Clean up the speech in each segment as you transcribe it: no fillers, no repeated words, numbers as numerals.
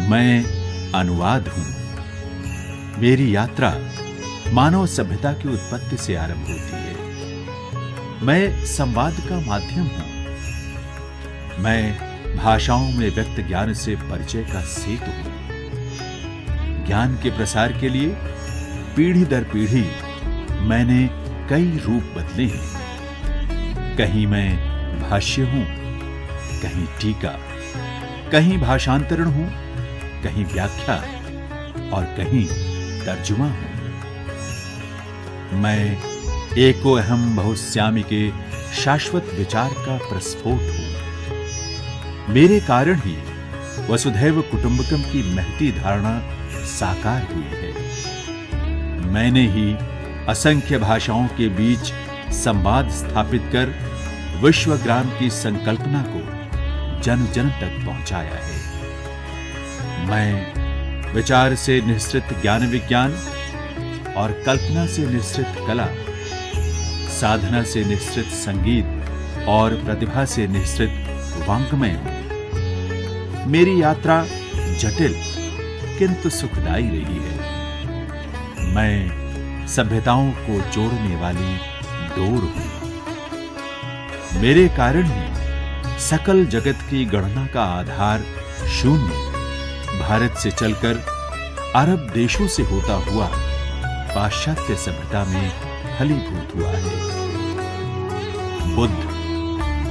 मैं अनुवाद हूं। मेरी यात्रा मानव सभ्यता की उत्पत्ति से आरंभ होती है। मैं संवाद का माध्यम हूं। मैं भाषाओं में व्यक्त ज्ञान से परिचय का सेतु हूं। ज्ञान के प्रसार के लिए पीढ़ी दर पीढ़ी मैंने कई रूप बदले हैं। कहीं मैं भाष्य हूं, कहीं टीका, कहीं भाषांतरण हूं, कहीं व्याख्या और कहीं तर्जुमा हूं। मैं एको अहम बहुश्यामी के शाश्वत विचार का प्रस्फोट हूं। मेरे कारण ही वसुधैव कुटुंबकम की महती धारणा साकार हुई है। मैंने ही असंख्य भाषाओं के बीच संवाद स्थापित कर विश्वग्राम की संकल्पना को जन जन तक पहुंचाया है। मैं विचार से निश्चित ज्ञान विज्ञान और कल्पना से निश्चित कला, साधना से निश्चित संगीत और प्रतिभा से निश्चित वाङ्मय हूं। मेरी यात्रा जटिल किंतु सुखदायी रही है। मैं सभ्यताओं को जोड़ने वाली डोर हूं। मेरे कारण ही सकल जगत की गणना का आधार शून्य भारत से चलकर अरब देशों से होता हुआ पाश्चात्य सभ्यता में फलीभूत हुआ है। बुद्ध,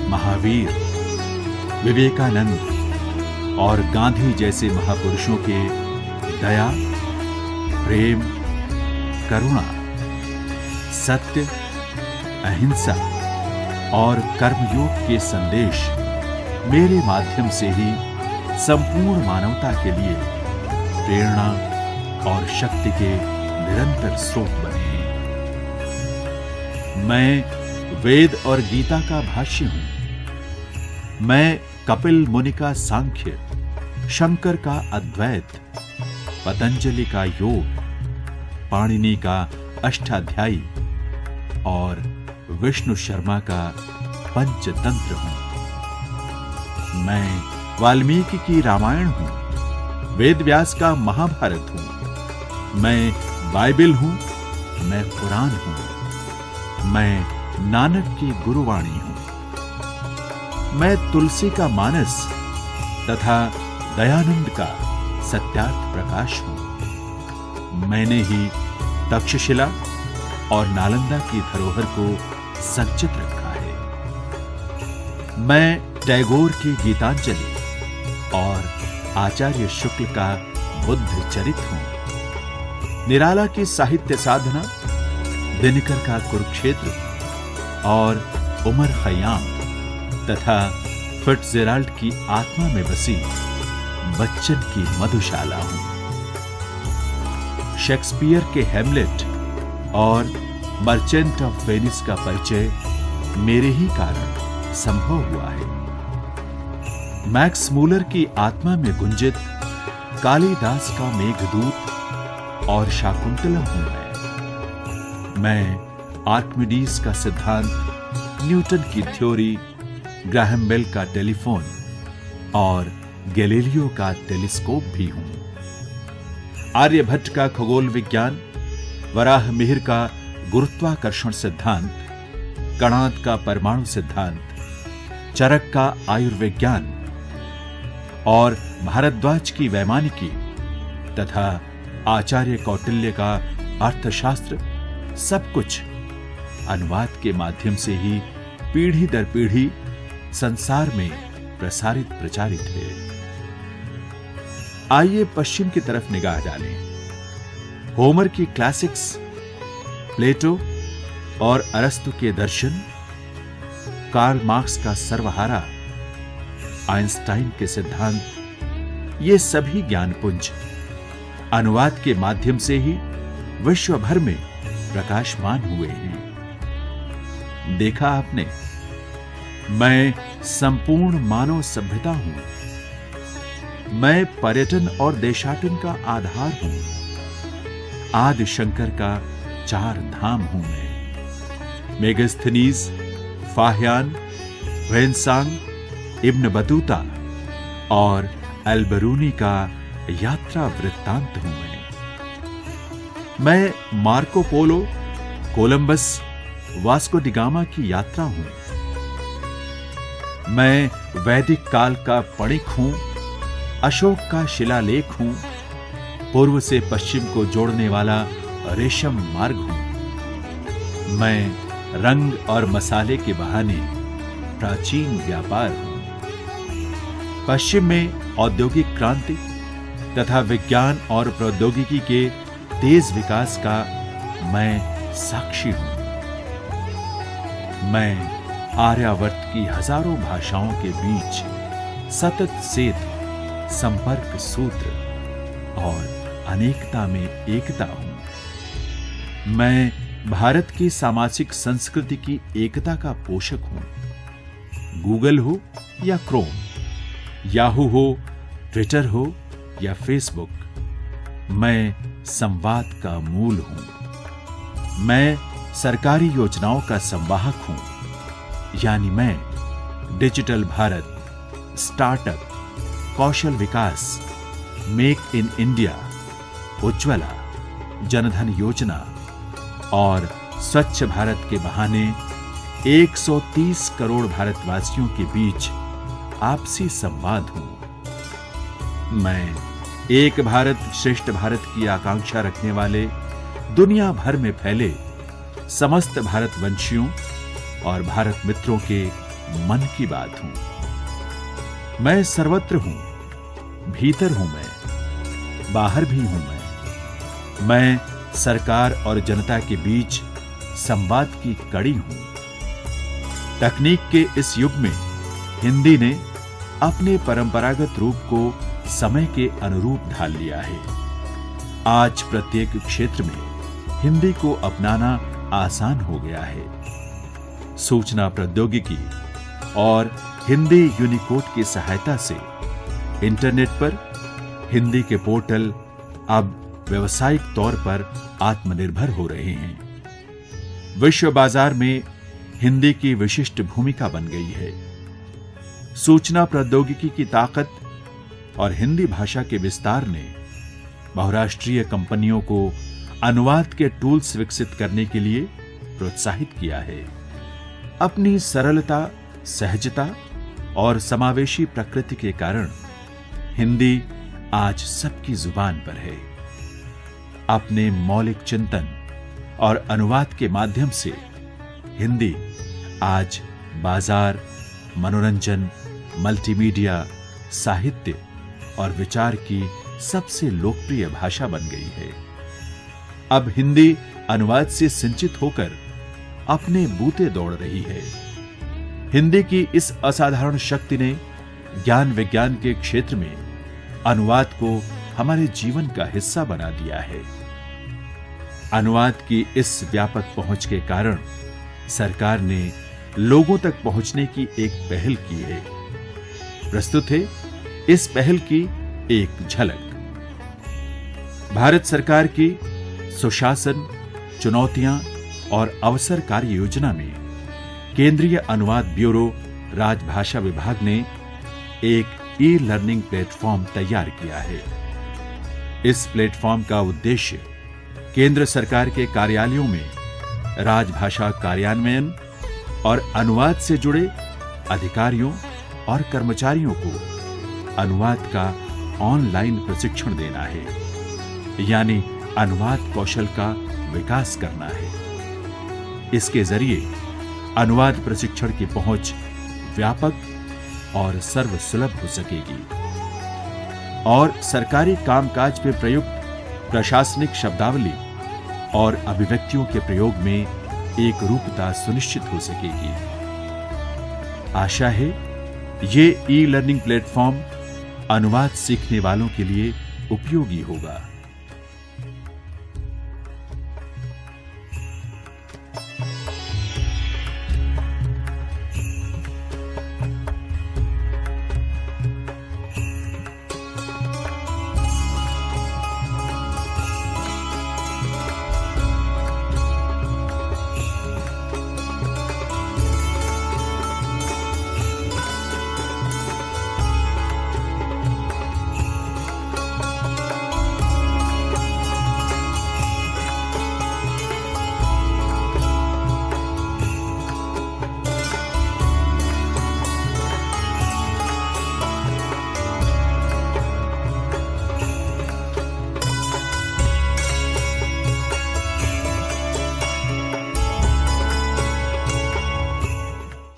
महावीर, विवेकानंद और गांधी जैसे महापुरुषों के दया, प्रेम, करुणा, सत्य, अहिंसा और कर्मयोग के संदेश मेरे माध्यम से ही संपूर्ण मानवता के लिए प्रेरणा और शक्ति के निरंतर स्रोत बने हैं। मैं वेद और गीता का भाष्य हूं। मैं कपिल मुनि का सांख्य, शंकर का अद्वैत, पतंजलि का योग, पाणिनि का अष्टाध्यायी और विष्णु शर्मा का पंचतंत्र हूं। मैं वाल्मीकि की रामायण हूं, वेदव्यास का महाभारत हूं। मैं बाइबिल हूं, मैं कुरान हूं। मैं नानक की गुरुवाणी हूं। मैं तुलसी का मानस तथा दयानंद का सत्यार्थ प्रकाश हूं। मैंने ही तक्षशिला और नालंदा की धरोहर को संचित रखा है। मैं टैगोर की गीतांजलि और आचार्य शुक्ल का बुद्ध चरित हूं। निराला की साहित्य साधना, दिनकर का कुरुक्षेत्र और उमर खयाम तथा फिट्जजेराल्ड की आत्मा में बसी बच्चन की मधुशाला हूं। शेक्सपियर के हैमलेट और मर्चेंट ऑफ वेनिस का परिचय मेरे ही कारण संभव हुआ है। मैक्स मूलर की आत्मा में गुंजित कालिदास का मेघदूत और शाकुंतलम हूं मैं आर्किमिडीज का सिद्धांत, न्यूटन की थ्योरी, ग्राहम बेल का टेलीफोन और गैलीलियो का टेलीस्कोप भी हूं। आर्यभट्ट का खगोल विज्ञान, वराह मिहिर का गुरुत्वाकर्षण सिद्धांत, कणाद का परमाणु सिद्धांत, चरक का आयुर्विज्ञान और भारद्वाज की वैमानिकी तथा आचार्य कौटिल्य का अर्थशास्त्र, सब कुछ अनुवाद के माध्यम से ही पीढ़ी दर पीढ़ी संसार में प्रसारित प्रचारित है। आइए पश्चिम की तरफ निगाह डालें। होमर की क्लासिक्स, प्लेटो और अरस्तु के दर्शन, कार्ल मार्क्स का सर्वहारा, आइंस्टाइन के सिद्धांत, ये सभी ज्ञानपुंज अनुवाद के माध्यम से ही विश्व भर में प्रकाशमान हुए हैं। देखा आपने, मैं संपूर्ण मानव सभ्यता हूं। मैं पर्यटन और देशाटन का आधार हूं। आदि शंकर का 4 धाम हूं मैं। मेगास्थनीज, फाहियान, वेंसांग, इब्न बतूता और अल-बरूनी का यात्रा वृत्तांत हूं मैं Marco Polo, Columbus, Vasco da Gama की यात्रा हूं। मैं वैदिक काल का पणिक हूं, अशोक का शिलालेख हूं, पूर्व से पश्चिम को जोड़ने वाला रेशम मार्ग हूं। मैं रंग और मसाले के बहाने प्राचीन व्यापार हूं। पश्चिम में औद्योगिक क्रांति तथा विज्ञान और प्रौद्योगिकी के तेज विकास का मैं साक्षी हूं। मैं आर्यावर्त की हजारों भाषाओं के बीच सतत सेतु, संपर्क सूत्र और अनेकता में एकता हूं। मैं भारत की सामाजिक संस्कृति की एकता का पोषक हूं। गूगल हो या क्रोम, याहू हो, ट्विटर हो या फेसबुक, मैं संवाद का मूल हूं। मैं सरकारी योजनाओं का संवाहक हूं, यानी मैं digital Bharat, startup, Kaushal Vikas, make in India, Ujjwala, Jan Dhan योजना और स्वच्छ भारत के बहाने 130 करोड़ भारतवासियों के बीच आपसी संवाद हूं। मैं एक भारत श्रेष्ठ भारत की आकांक्षा रखने वाले दुनिया भर में फैले समस्त भारतवंशियों और भारत मित्रों के मन की बात हूं। मैं सर्वत्र हूं, भीतर हूं मैं, बाहर भी हूं मैं सरकार और जनता के बीच संवाद की कड़ी हूं। तकनीक के इस युग में हिंदी ने अपने परंपरागत रूप को समय के अनुरूप ढाल लिया है। आज प्रत्येक क्षेत्र में हिंदी को अपनाना आसान हो गया है। सूचना प्रौद्योगिकी और हिंदी यूनिकोड की सहायता से इंटरनेट पर हिंदी के पोर्टल अब व्यावसायिक तौर पर आत्मनिर्भर हो रहे हैं। विश्व बाजार में हिंदी की विशिष्ट भूमिका बन गई है। सूचना प्रौद्योगिकी की ताकत और हिंदी भाषा के विस्तार ने बहुराष्ट्रीय कंपनियों को अनुवाद के टूल्स विकसित करने के लिए प्रोत्साहित किया है। अपनी सरलता, सहजता और समावेशी प्रकृति के कारण हिंदी आज सबकी जुबान पर है। अपने मौलिक चिंतन और अनुवाद के माध्यम से हिंदी आज बाजार, मनोरंजन, मल्टीमीडिया, साहित्य और विचार की सबसे लोकप्रिय भाषा बन गई है। अब हिंदी अनुवाद से सिंचित होकर अपने बूते दौड़ रही है। हिंदी की इस असाधारण शक्ति ने ज्ञान विज्ञान के क्षेत्र में अनुवाद को हमारे जीवन का हिस्सा बना दिया है। अनुवाद की इस व्यापक पहुंच के कारण सरकार ने लोगों तक पहुंचने की एक पहल की है। प्रस्तुत है इस पहल की एक झलक। भारत सरकार की सुशासन, चुनौतियां और अवसर कार्य योजना में केंद्रीय अनुवाद ब्यूरो, राजभाषा विभाग ने एक ई लर्निंग प्लेटफॉर्म तैयार किया है। इस प्लेटफॉर्म का उद्देश्य केंद्र सरकार के कार्यालयों में राजभाषा कार्यान्वयन और अनुवाद से जुड़े अधिकारियों और कर्मचारियों को अनुवाद का ऑनलाइन प्रशिक्षण देना है, यानी अनुवाद कौशल का विकास करना है। इसके जरिए अनुवाद प्रशिक्षण की पहुंच व्यापक और सर्वसुलभ हो सकेगी और सरकारी कामकाज में प्रयुक्त प्रशासनिक शब्दावली और अभिव्यक्तियों के प्रयोग में एक रूपता सुनिश्चित हो सकेगी। आशा है ये ई लर्निंग प्लेटफॉर्म अनुवाद सीखने वालों के लिए उपयोगी होगा।